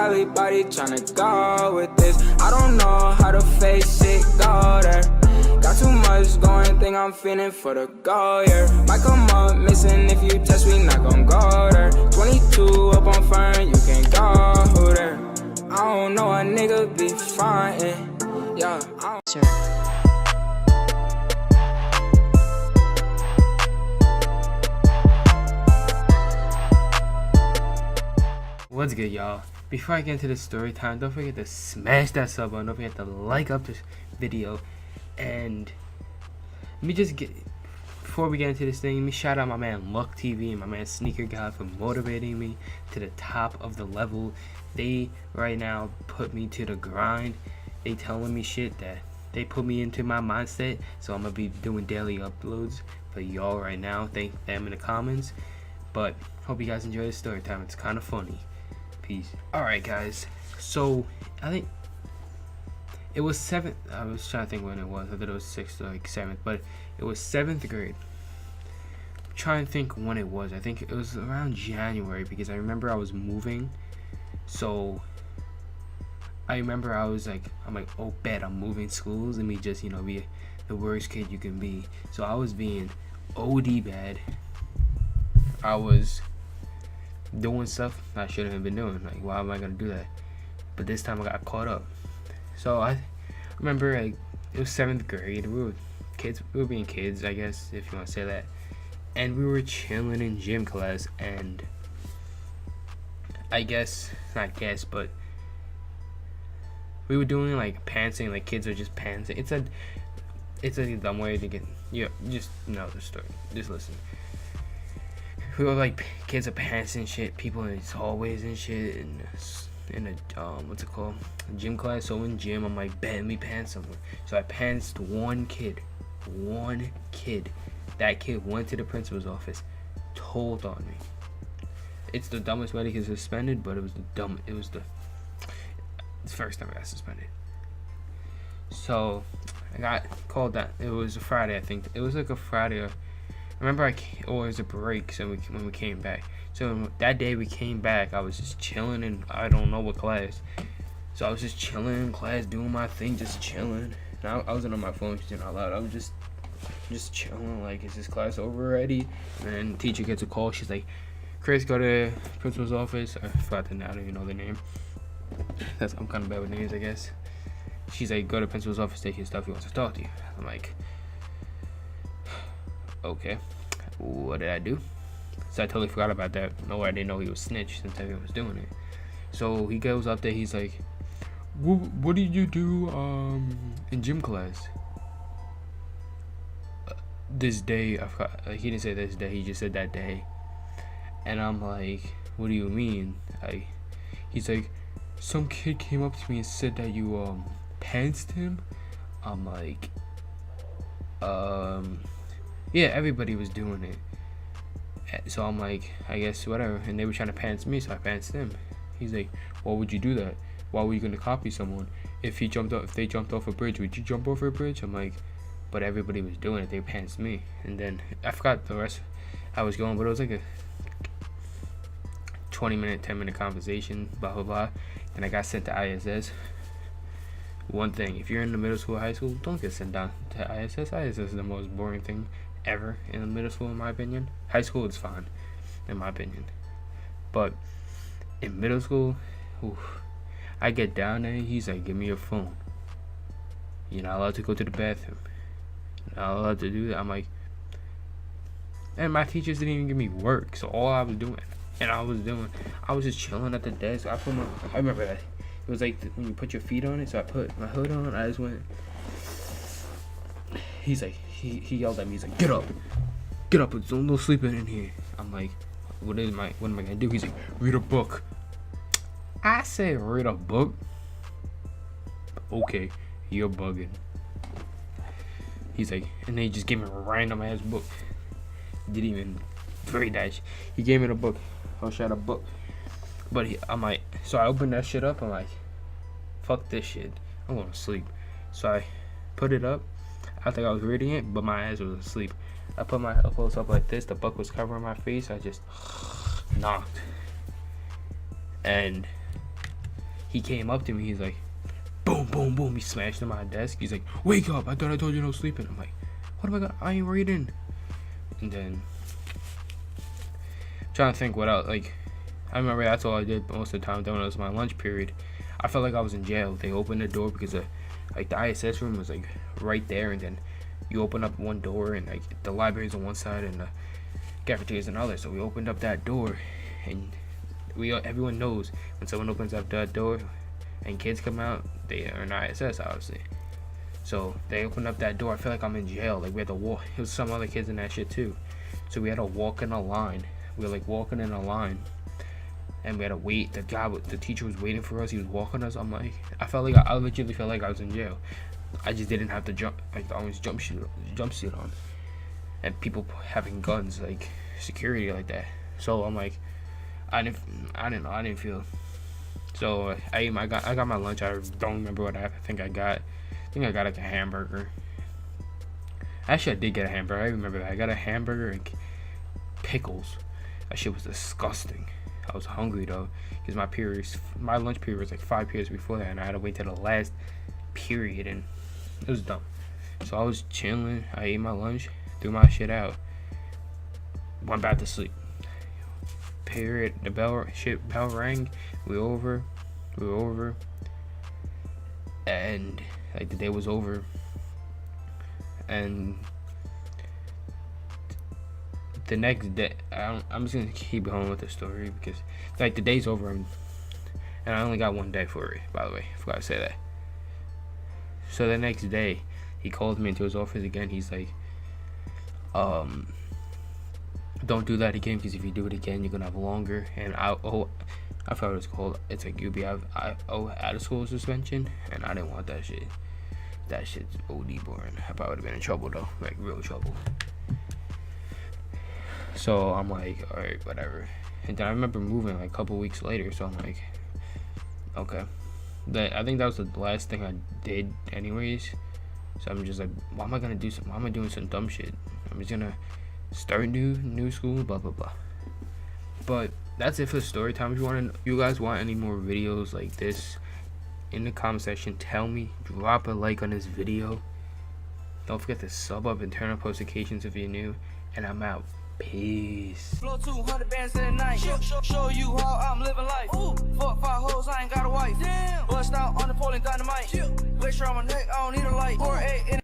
Everybody tryna go with this. I don't know how to face it, go there. Got too much going, think I'm feeling for the goal, yeah. Might come up missing if you test, we not gon' go there. 22 up on fire, you can't go there. I don't know, a nigga be frontin', yeah. What's good, y'all? Before I get into the story time, don't forget to smash that sub button. Don't forget to like up this video. And let me just before we get into this thing, let me shout out my man Luck TV and my man Sneaker Guy for motivating me to the top of the level. They right now put me to the grind. They telling me shit that they put me into my mindset. So I'm gonna be doing daily uploads for y'all right now. Thank them in the comments. But hope you guys enjoy the story time. It's kind of funny. Peace. Alright guys, so I think it was 7th, I was trying to think when it was, I thought it was 6th or like 7th, but it was 7th grade. I'm trying to think when it was. I think it was around January because I remember I was moving. So I remember I was like, I'm like, oh bet I'm moving schools. Let me just, you know, be the worst kid you can be. So I was being OD bad. I was doing stuff I shouldn't have been doing. Like, why am I gonna do that? But this time I got caught up. So I remember, like, it was 7th grade. We were kids. We were being kids, I guess, if you want to say that. And we were chilling in gym class, and but we were doing like pantsing. Like, kids are just pantsing. It's a dumb way to get. Yeah, just know the story. Just listen. We were like kids are pantsing shit, people in these hallways and shit, and in a what's it called, gym class. So in gym, I'm like, bet me pants someone. So I pantsed one kid. That kid went to the principal's office, told on me. It's the dumbest way to get suspended, but it was the first time I got suspended. So I got called that. It was a Friday, I think. It was like a Friday. I remember it was a break, so when we came back. So that day we came back, I was just chilling in I don't know what class. So I was just chilling in class, doing my thing, just chilling. And I wasn't on my phone, just out loud. I was just chilling, like, is this class over already? And then the teacher gets a call. She's like, Chris, go to principal's office. I forgot the name. I don't even know the name. I'm kind of bad with names, I guess. She's like, go to principal's office, take his stuff. He wants to talk to you. I'm like, okay, what did I do? So I totally forgot about that. No, I didn't know he was snitched since I was doing it. So he goes up there, he's like, what did you do in gym class? This day, I forgot. He didn't say this day, he just said that day. And I'm like, what do you mean? He's like, some kid came up to me and said that you pantsed him. I'm like, yeah, everybody was doing it. So I'm like, I guess whatever. And they were trying to pants me, so I pantsed them. He's like, why would you do that? Why were you gonna copy someone? If they jumped off a bridge, would you jump over a bridge? I'm like, but everybody was doing it. They pantsed me. And then I forgot the rest. I was going, but it was like a 20-minute, 10-minute conversation, blah blah blah. And I got sent to ISS. One thing, if you're in the middle school or high school, don't get sent down to ISS. ISS is the most boring thing ever in the middle school, in my opinion. High school is fine, in my opinion, but in middle school, oof, I get down there, he's like, give me your phone. You're not allowed to go to the bathroom. You're not allowed to do that. I'm like, and my teachers didn't even give me work, so all I was doing, I was just chilling at the desk. I remember that. It was like when you put your feet on it, so I put my hood on, I just went. He's like, he yelled at me, he's like, get up, it's no sleeping in here. I'm like, what am I gonna do? He's like, read a book. I said, read a book? Okay, you're bugging. He's like, and they just gave me a random ass book. Didn't even very nice. He gave me the book. I shot a book. But I'm like, so I opened that shit up. I'm like, fuck this shit. I'm going to sleep. So I put it up. I think I was reading it, but my ass was asleep. I put my elbows up like this. The book was covering my face. I just knocked. And he came up to me. He's like, boom, boom, boom. He smashed on my desk. He's like, wake up! I thought I told you no sleeping. I'm like, what am I gonna? I ain't reading. And then trying to think what else. Like, I remember that's all I did most of the time. Then when it was my lunch period, I felt like I was in jail. They opened the door because like the ISS room was like right there, and then you open up one door, and like the library's on one side and the cafeteria's on the other. So we opened up that door, and everyone knows when someone opens up that door and kids come out, they are in ISS, obviously. So they opened up that door. I feel like I'm in jail. Like, we had to walk. It was some other kids in that shit too. So we had to walk in a line. We were like walking in a line, and we had to wait. The teacher was waiting for us. He was walking us. I'm like, I legitimately felt like I was in jail. I just didn't have to jump, like, the always jumpsuit on, and people having guns, like security like that. So I'm like, I didn't feel. So I got my lunch. I don't remember what I think I got. I think I got like a hamburger. Actually, I did get a hamburger. I remember that. I got a hamburger and pickles. That shit was disgusting. I was hungry though, because my lunch period was like 5 periods before that, and I had to wait till the last period, and it was dumb. So I was chilling. I ate my lunch, threw my shit out, went back to sleep. Period. The bell rang. We were over, and like the day was over, and the next day, I'm just gonna keep going with the story because like the day's over, and I only got one day for it. By the way, I forgot to say that. So the next day, he called me into his office again. He's like, don't do that again, because if you do it again, you're gonna have longer. And I forgot what it's called. It's like you'll be out of school suspension, and I didn't want that shit. That shit's OD boring. I probably would have been in trouble though, like real trouble. So I'm like, all right, whatever. And then I remember moving like a couple weeks later, so I'm like, okay. I think that was the last thing I did anyways. So I'm just like, why am I doing some dumb shit? I'm just gonna start new school, blah blah blah. But that's it for the story time. If you guys want any more videos like this, in the comment section, tell me. Drop a like on this video. Don't forget to sub up and turn on notifications if you're new. And I'm out. Peace. Blow 200 bands in the night. Show you how I'm living life. Ooh, fuck 5 hoes, I ain't got a wife. Damn. Bust out on the pole and dynamite. Glacier on my neck, I don't need a light. 4-8 in